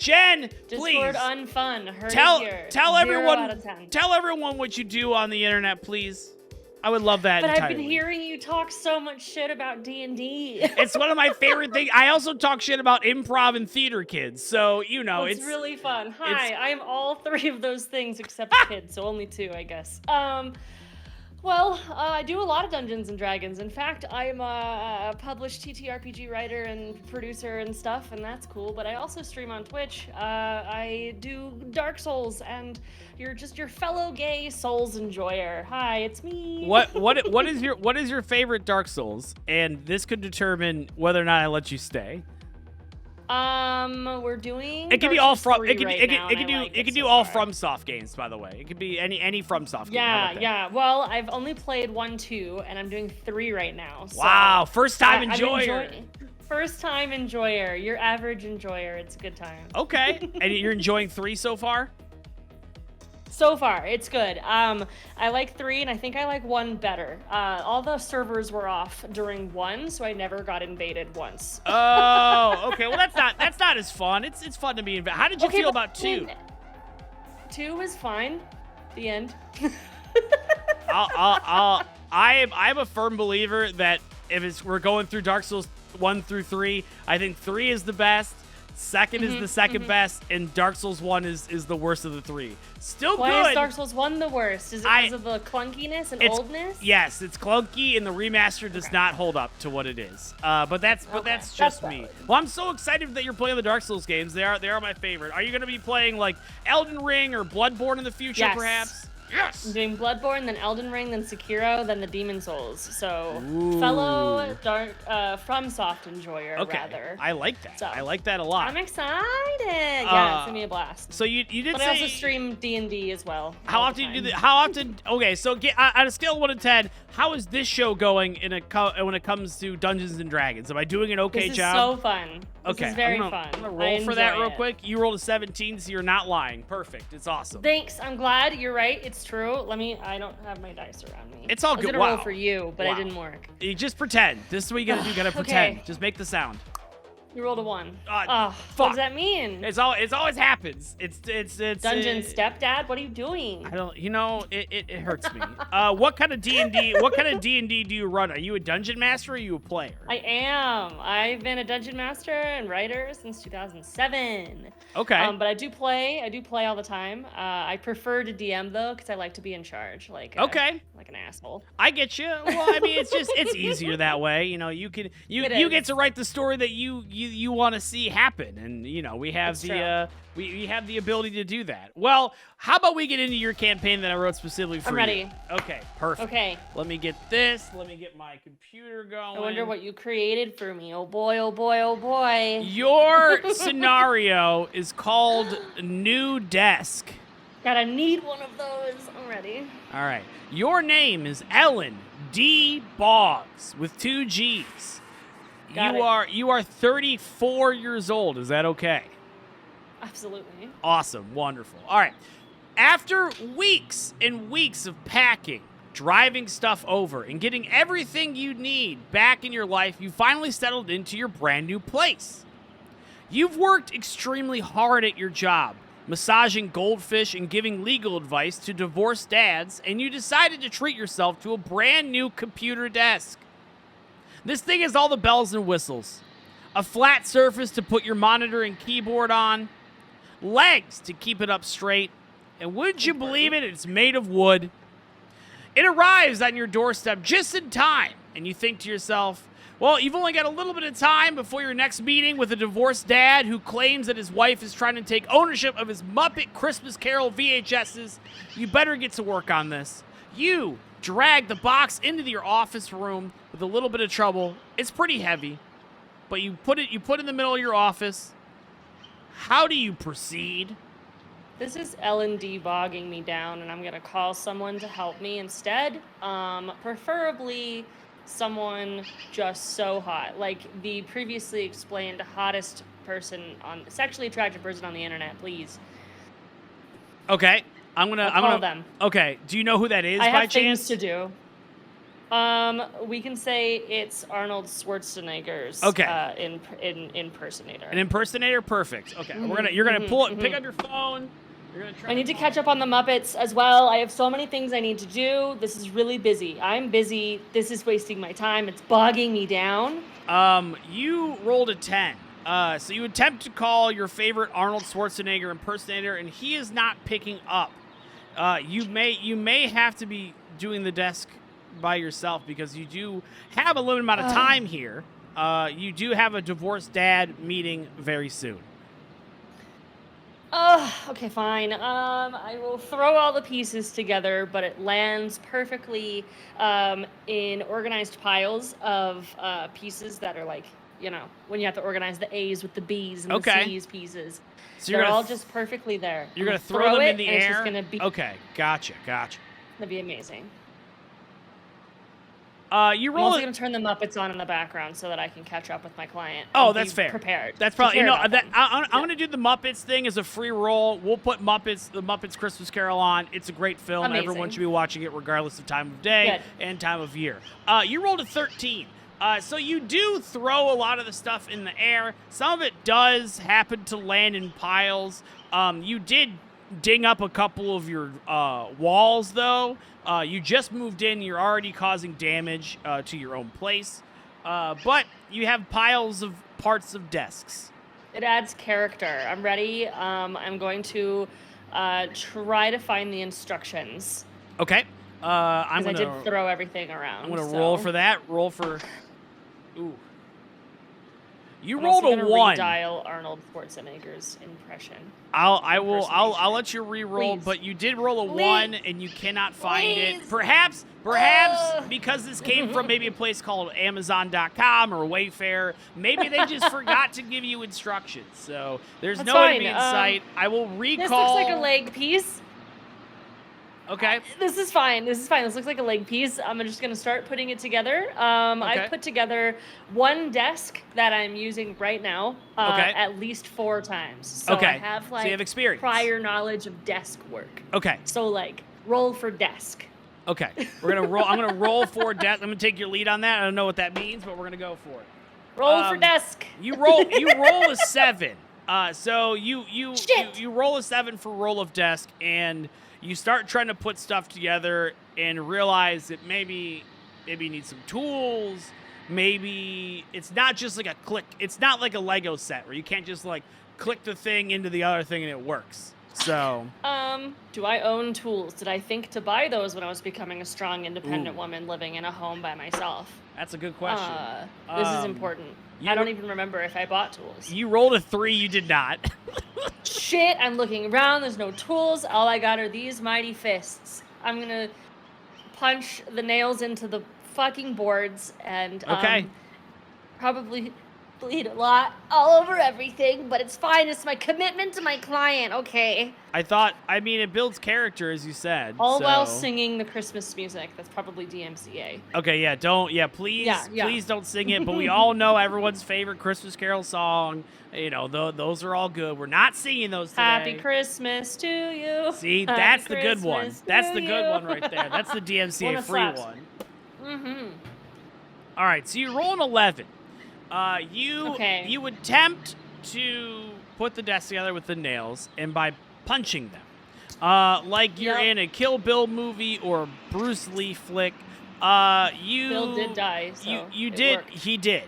Jen, Discord please unfun. Heard tell it here. tell 0 everyone out of 10. tell everyone what you do on the internet, please. I would love that. But entirely. I've been hearing you talk so much shit about D&D. It's one of my favorite things. I also talk shit about improv and theater kids, so you know it's really fun. it's- Hi, I'm all 3 of those things except kids, so only 2, I guess. Well, I do a lot of Dungeons and Dragons. In fact, I'm a published TTRPG writer and producer and stuff, and that's cool. But I also stream on Twitch. I do Dark Souls, and you're just your fellow gay Souls enjoyer. Hi, it's me. what is your favorite Dark Souls? And this could determine whether or not I let you stay. We're doing. It can be Dark all Souls from 3 it can right it now, can, it and can I do like it can so do all far. FromSoft games, by the way. It could be any FromSoft game. How Yeah, about that? yeah. Well, I've only played 1, 2, and I'm doing 3 right now. So Wow, first time I'm enjoyer. First time enjoyer. Your average enjoyer. It's a good time. Okay, and you're enjoying 3 so far? So far, it's good. I like 3, and I think I like 1 better. All the servers were off during 1, so I never got invaded once. Oh, okay. Well, that's not as fun. It's fun to be invaded. How did you feel about 2? 2 was fine. The end. I'm a firm believer that if we're going through Dark Souls 1 through 3, I think 3 is the best. Second is the second best, and Dark Souls 1 is the worst of the 3. Still Why good. is Dark Souls 1 the worst? Is it because of the clunkiness and oldness? Yes, it's clunky, and the remaster does not hold up to what it is. But that's just me. valid. Well, I'm so excited that you're playing the Dark Souls games. They are my favorite. Are you going to be playing like Elden Ring or Bloodborne in the future, Yes. perhaps? I'm Yes. doing Bloodborne, then Elden Ring, then Sekiro, then the Demon Souls. So, Ooh. fellow FromSoft enjoyer, Okay, rather. I like that. So, I like that a lot. I'm excited. Yeah, it's gonna be a blast. So you did But say I also stream D&D as well. how all often the you do time. that? How often? Okay, so on a scale of 1 to 10, how is this show going when it comes to Dungeons and Dragons? Am I doing an okay This job? is so fun. Okay, This is very I'm gonna, fun. I'm gonna I roll for that enjoy real it. quick. You rolled a 17, so you're not lying. Perfect. It's awesome. Thanks. I'm glad. You're right. It's true. I don't have my dice around me. It's all I was good. gonna roll Wow. for you, but Wow. it didn't work. You just pretend. This is what you gotta do. You gotta pretend. Okay. Just make the sound. You rolled a 1. Fuck. What does that mean? It always happens. It's Dungeon stepdad? What are you doing? I don't. You know, it hurts me. What kind of D&D? What kind of D&D do you run? Are you a dungeon master or are you a player? I am. I've been a dungeon master and writer since 2007. Okay. But I do play. I do play all the time. I prefer to DM though, because I like to be in charge. Like Okay. like an asshole. I get you. Well, I mean, it's easier that way. You know, you get to write the story that you want to see happen, and you know we have we have the ability to do that. Well, how about we get into your campaign that I wrote specifically for I'm ready. you? Okay, perfect. Okay. Let me get this. Let me get my computer going. I wonder what you created for me. Oh boy, oh boy, oh boy. Your scenario is called New Desk. Gotta need one of those. I'm ready. All right. Your name is Ellen D. Boggs with 2 G's. Got it. You are 34 years old. Is that okay? Absolutely. Awesome. Wonderful. All right. After weeks and weeks of packing, driving stuff over, and getting everything you need back in your life, you finally settled into your brand new place. You've worked extremely hard at your job, massaging goldfish and giving legal advice to divorced dads, and you decided to treat yourself to a brand new computer desk. This thing has all the bells and whistles. A flat surface to put your monitor and keyboard on, legs to keep it up straight, and wouldn't you believe it, it's made of wood. It arrives on your doorstep just in time, and you think to yourself, well, you've only got a little bit of time before your next meeting with a divorced dad who claims that his wife is trying to take ownership of his Muppet Christmas Carol VHSs. You better get to work on this. You drag the box into your office room with a little bit of trouble. It's pretty heavy, but you put it in the middle of your office. How do you proceed? This is Ellen D bogging me down, and I'm gonna call someone to help me instead. Preferably someone just so hot, like the previously explained hottest sexually attractive person on the internet, please. Okay, I'm gonna Call them. Okay, do you know who that is I by have things chance? to do. We can say it's Arnold Schwarzenegger's impersonator. An impersonator, perfect. Okay, you're gonna pick up your phone. You're gonna try. I need to catch up on the Muppets as well. I have so many things I need to do. This is really busy. I'm busy. This is wasting my time. It's bogging me down. You rolled a 10. So you attempt to call your favorite Arnold Schwarzenegger impersonator, and he is not picking up. You may have to be doing the desk by yourself because you do have a limited amount of time here. You do have a divorced dad meeting very soon. Okay, fine. I will throw all the pieces together, but it lands perfectly in organized piles of pieces that are like, when you have to organize the A's with the B's and the C's pieces. So they're all just perfectly there. You're going to throw them in the air? It's just gonna be, okay, gotcha. That'd be amazing. You roll. I'm also going to turn the Muppets on in the background so that I can catch up with my client. Oh, that's fair. Prepared. That's probably I'm going to do the Muppets thing as a free roll. We'll put the Muppets Christmas Carol on. It's a great film. Amazing. Everyone should be watching it regardless of time of day and time of year. You rolled a 13. So you do throw a lot of the stuff in the air. Some of it does happen to land in piles. You did ding up a couple of your walls, though. You just moved in. You're already causing damage to your own place. But you have piles of parts of desks. It adds character. I'm ready. I'm going to try to find the instructions. Okay. I did throw everything around. I'm going to roll for that. Roll for... Ooh. You rolled a 1. Redial Arnold Schwarzenegger's impression. I'll let you re-roll, but you did roll a 1 and you cannot find it. Perhaps because this came from maybe a place called Amazon.com or Wayfair, maybe they just forgot to give you instructions. So there's no enemy in sight. I will recall. This looks like a leg piece. Okay. This is fine. This looks like a leg piece. I'm just going to start putting it together. I've put together one desk that I'm using right now at least 4 times. So I have so you have experience. Prior knowledge of desk work. Okay. So roll for desk. Okay. We're going to roll. I'm going to roll for desk. I'm going to take your lead on that. I don't know what that means, but we're going to go for it. Roll for desk. You roll a 7. So you roll a 7 for roll of desk, and you start trying to put stuff together and realize that maybe you need some tools. Maybe it's not just like a click. It's not like a Lego set where you can't just click the thing into the other thing and it works. So, do I own tools? Did I think to buy those when I was becoming a strong, independent woman living in a home by myself? That's a good question. This is important. I don't even remember if I bought tools. You rolled a 3. You did not. Shit, I'm looking around. There's no tools. All I got are these mighty fists. I'm going to punch the nails into the fucking boards and probably bleed a lot all over everything, but it's fine. It's my commitment to my client, okay? It builds character, as you said. While singing the Christmas music. That's probably DMCA. Okay, please don't sing it, but we all know everyone's favorite Christmas Carol song. Those are all good. We're not singing those today. Happy Christmas to you. See, that's the good one. That's the good one right there. That's the DMCA free one. Mm-hmm. All right, so you roll an 11. You attempt to put the desk together with the nails, and by punching them, like you're in a Kill Bill movie or a Bruce Lee flick. Bill did die. So you did. Worked. He did.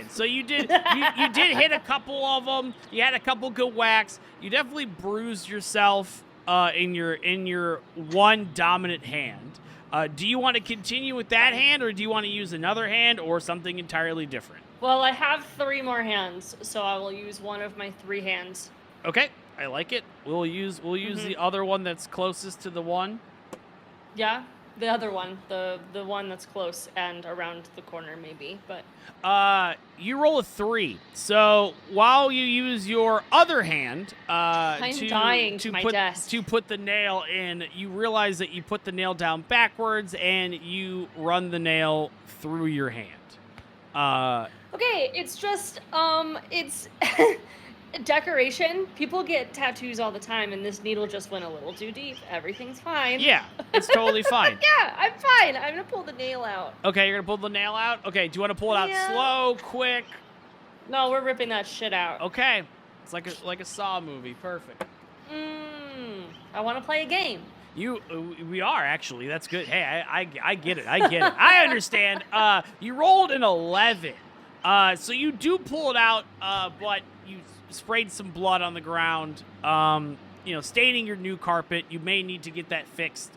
So you did. you did hit a couple of them. You had a couple good whacks. You definitely bruised yourself in your one dominant hand. Do you want to continue with that hand, or do you want to use another hand, or something entirely different? Well, I have 3 more hands, so I will use one of my 3 hands. Okay, I like it. We'll use the other one that's closest to the one. Yeah, the other one, the one that's close and around the corner, maybe. But you roll a 3. So while you use your other hand to put the nail in, you realize that you put the nail down backwards and you run the nail through your hand. Okay, it's just, Decoration. People get tattoos all the time, and this needle just went a little too deep. Everything's fine. Yeah, it's totally fine. Yeah, I'm fine. I'm gonna pull the nail out. Okay, you're gonna pull the nail out? Okay, do you want to pull it out Yeah. slow, quick? No, we're ripping that shit out. Okay. It's like a Saw movie. Perfect. I want to play a game. We are actually. That's good. Hey, I get it. I get it. I understand. You rolled an 11. So you do pull it out, but you sprayed some blood on the ground. Staining your new carpet. You may need to get that fixed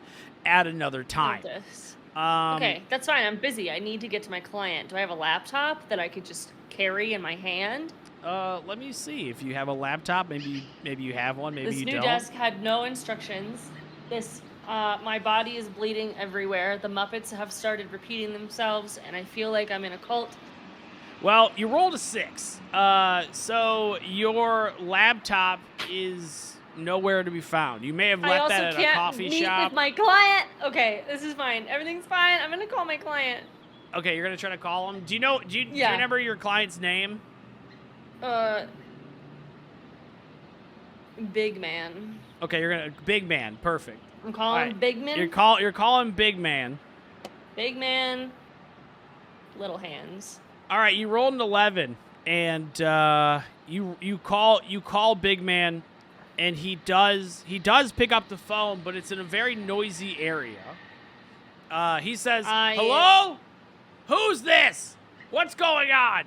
at another time. Okay, that's fine. I'm busy. I need to get to my client. Do I have a laptop that I could just carry in my hand? Let me see if you have a laptop. Maybe you have one. Maybe you don't. This new desk had no instructions. My body is bleeding everywhere. The Muppets have started repeating themselves, and I feel like I'm in a cult. Well, you rolled a 6. So your laptop is nowhere to be found. You may have left that at a coffee shop. I also can't meet with my client. Okay, this is fine. Everything's fine. I'm gonna call my client. Okay, you're gonna try to call him. Do you remember your client's name? Big Man. Okay, Big Man. Perfect. I'm calling Big Man. You're calling Big Man. Big Man. Little hands. All right, you rolled an 11, and you call Big Man, and he does pick up the phone, but it's in a very noisy area. He says, "Hello? Who's this? What's going on?"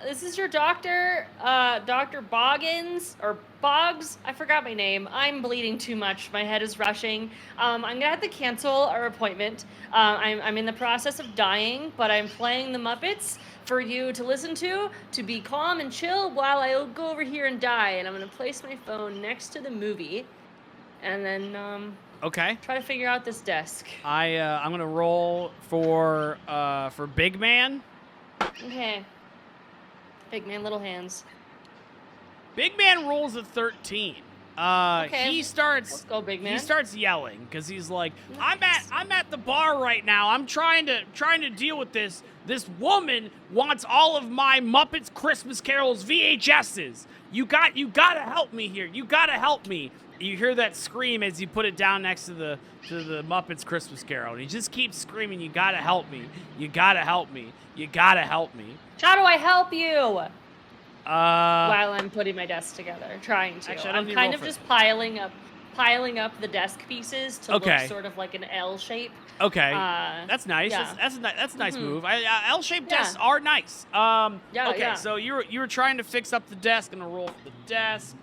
This is your doctor, Dr. Boggins, or Boggs. I forgot my name. I'm bleeding too much. My head is rushing. I'm gonna have to cancel our appointment. I'm in the process of dying, but I'm playing the Muppets for you to listen to be calm and chill while I go over here and die. And I'm gonna place my phone next to the movie, and then, okay. try to figure out this desk. I'm gonna roll for Big Man. Okay. Big Man, little hands. Big Man rolls a 13. Okay. Let's go, Big Man. He starts yelling because he's like, I'm at the bar right now. I'm trying to deal with this. This woman wants all of my Muppets Christmas Carols VHSs. You gotta help me here. You gotta help me. You hear that scream as you put it down next to the Muppets Christmas Carol. And he just keeps screaming, "You gotta help me. You gotta help me. You gotta help me." How do I help you? While I'm putting my desk together, trying to. Actually, I'm kind of just piling up piling up the desk pieces to Okay. look sort of like an L shape. Okay, that's nice. yeah. That's a nice move. L-shaped Yeah. desks are nice. Yeah, okay, yeah. so you were trying to fix up the desk and a roll for the desk.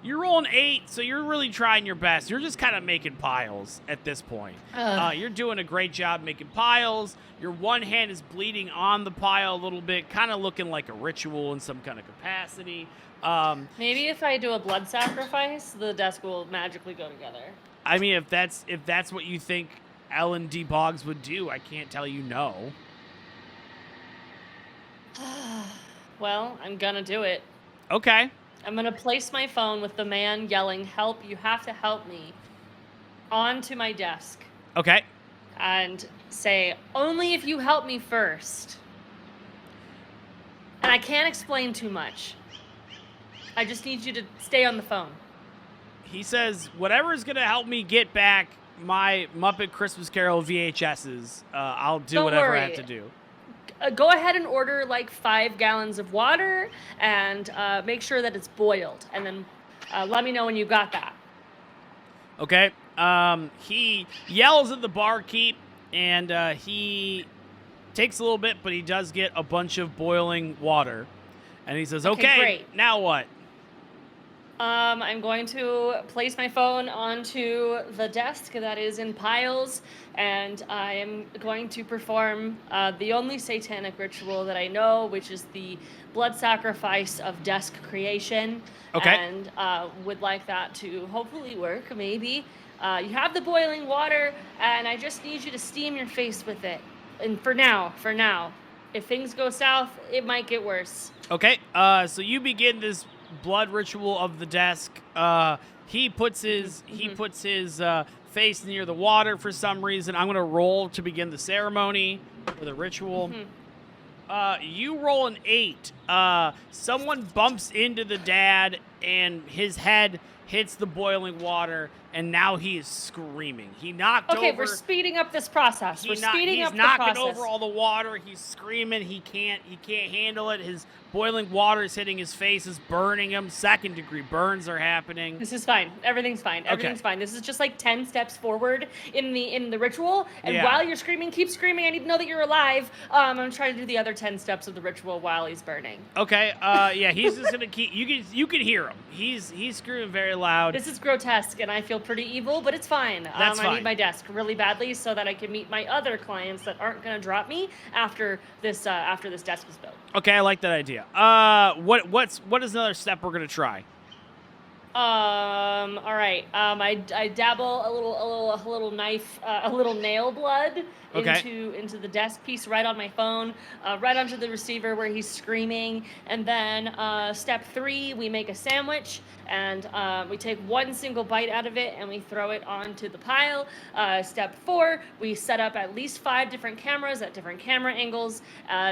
You're rolling 8, so you're really trying your best. You're just kind of making piles at this point. You're doing a great job making piles. Your one hand is bleeding on the pile a little bit, kind of looking like a ritual in some kind of capacity. Maybe if I do a blood sacrifice, the desk will magically go together. I mean, if that's what you think Ellen D. Boggs would do, I can't tell you no. Well, I'm gonna do it. Okay. I'm gonna place my phone with the man yelling, "Help, you have to help me," onto my desk Okay. and say, "Only if you help me first." And I can't explain too much. I just need you to stay on the phone. He says, "Whatever is going to help me get back my Muppet Christmas Carol VHSs, I'll do Don't whatever I worry. have to do." Go ahead and order like 5 gallons of water and make sure that it's boiled. And then let me know when you got that. Okay. He yells at the barkeep, and he takes a little bit, but he does get a bunch of boiling water. And he says, Okay, okay, great. now what? I'm going to place my phone onto the desk that is in piles, and I am going to perform the only satanic ritual that I know, which is the blood sacrifice of desk creation. Okay. And would like that to hopefully work, maybe. You have the boiling water, and I just need you to steam your face with it. And for now. If things go south, it might get worse. Okay, so you begin this blood ritual of the desk. He puts his face near the water for some reason. I'm gonna roll to begin the ceremony or the ritual. You roll an 8. Someone bumps into the dad, and his head hits the boiling water, and now he is screaming. He knocked over. Okay, we're speeding up this process. We're speeding up the process. He's knocking over all the water. He's screaming. He can't handle it. His boiling water is hitting his face. Is burning him. 2nd-degree burns are happening. This is fine. Everything's fine. Everything's fine. This is just like 10 steps forward in the ritual. And while you're screaming, keep screaming. I need to know that you're alive. I'm trying to do the other 10 steps of the ritual while he's burning. Okay. Yeah. He's just gonna keep. You can hear him. He's screaming very loud. This is grotesque, and I feel pretty evil, but it's fine. That's fine. I need my desk really badly so that I can meet my other clients that aren't gonna drop me after this desk is built. Okay, I like that idea. What is another step we're gonna try? All right. I dabble a little knife, a little nail blood into the desk piece right on my phone, right onto the receiver where he's screaming. And then step 3, we make a sandwich, and we take one single bite out of it and we throw it onto the pile. Step 4, we set up at least 5 different cameras at different camera angles.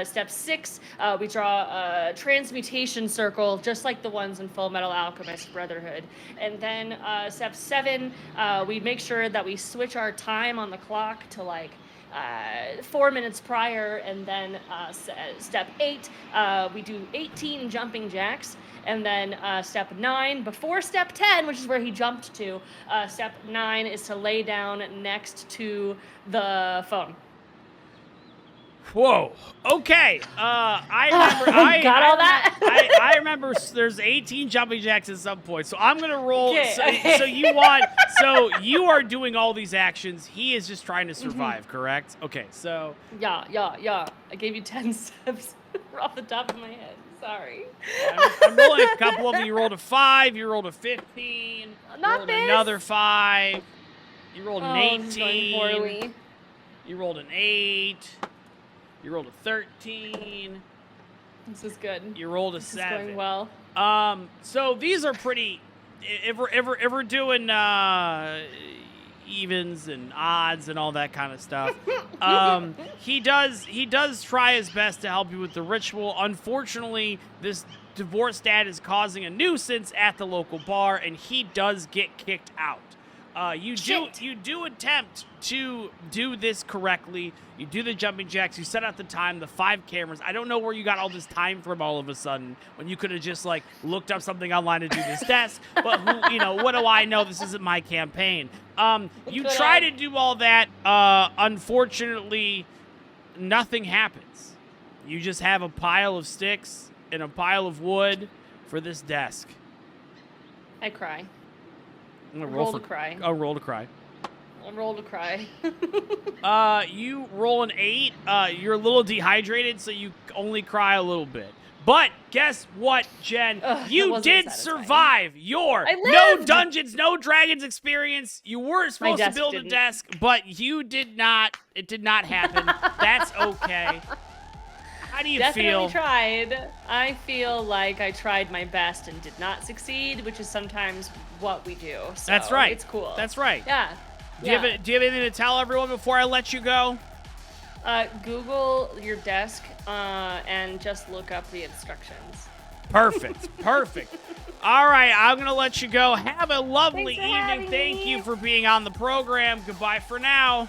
Step 6, we draw a transmutation circle, just like the ones in Full Metal Alchemist Brotherhood. And then step 7, we make sure that we switch our time on the clock to like 4 minutes prior, and then step 8, we do 18 jumping jacks, and then step 9, before step 10, which is where he jumped to, step 9 is to lay down next to the phone. Whoa. Okay. I remember. I remember. There's 18 jumping jacks at some point, so I'm gonna roll. Okay. So you are doing all these actions. He is just trying to survive, correct? Okay. So. Yeah. I gave you 10 steps off the top of my head. Sorry. I'm rolling a couple of them. You rolled a 5. You rolled a 15. Not rolled this. Another 5. You rolled an 18. This is going poorly. You rolled an 8. You rolled a 13. This is good. You rolled a This 7. is going well. So these are pretty. If we're doing evens and odds and all that kind of stuff, he does try his best to help you with the ritual. Unfortunately, this divorced dad is causing a nuisance at the local bar, and he does get kicked out. You do attempt to do this correctly. You do the jumping jacks. You set out the time, the 5 cameras. I don't know where you got all this time from all of a sudden when you could have just like looked up something online to do this desk. But what do I know? This isn't my campaign. You try to do all that. Unfortunately, nothing happens. You just have a pile of sticks and a pile of wood for this desk. I cry. I'm gonna roll to cry. Oh, roll to cry. I'll roll to cry. You roll an 8. You're a little dehydrated, so you only cry a little bit. But guess what, Jen? You did survive your no Dungeons, no Dragons experience. You were supposed to build a desk, but you did not. It did not happen. That's okay. How do you feel? Definitely tried. I feel like I tried my best and did not succeed, which is sometimes what we do. So that's right. It's cool. That's right. Yeah. Do you have anything to tell everyone before I let you go? Google your desk and just look up the instructions. Perfect. Perfect. All right, I'm going to let you go. Have a lovely evening. Thank you for being on the program. Goodbye for now.